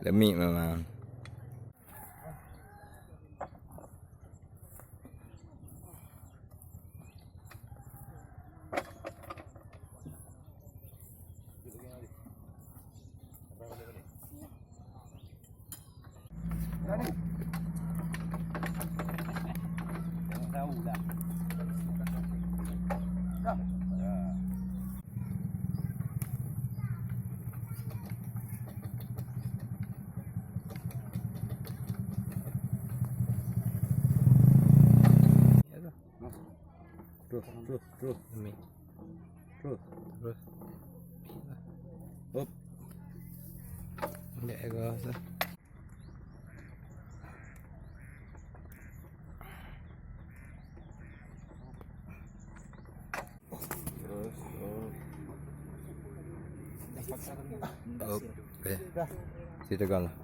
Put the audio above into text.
Lemik memang. Tahu dah. Dah. Terus. Lemik. Terus. Hop. Dia rasa. Terus. Hop. Okey. Situ kan lah.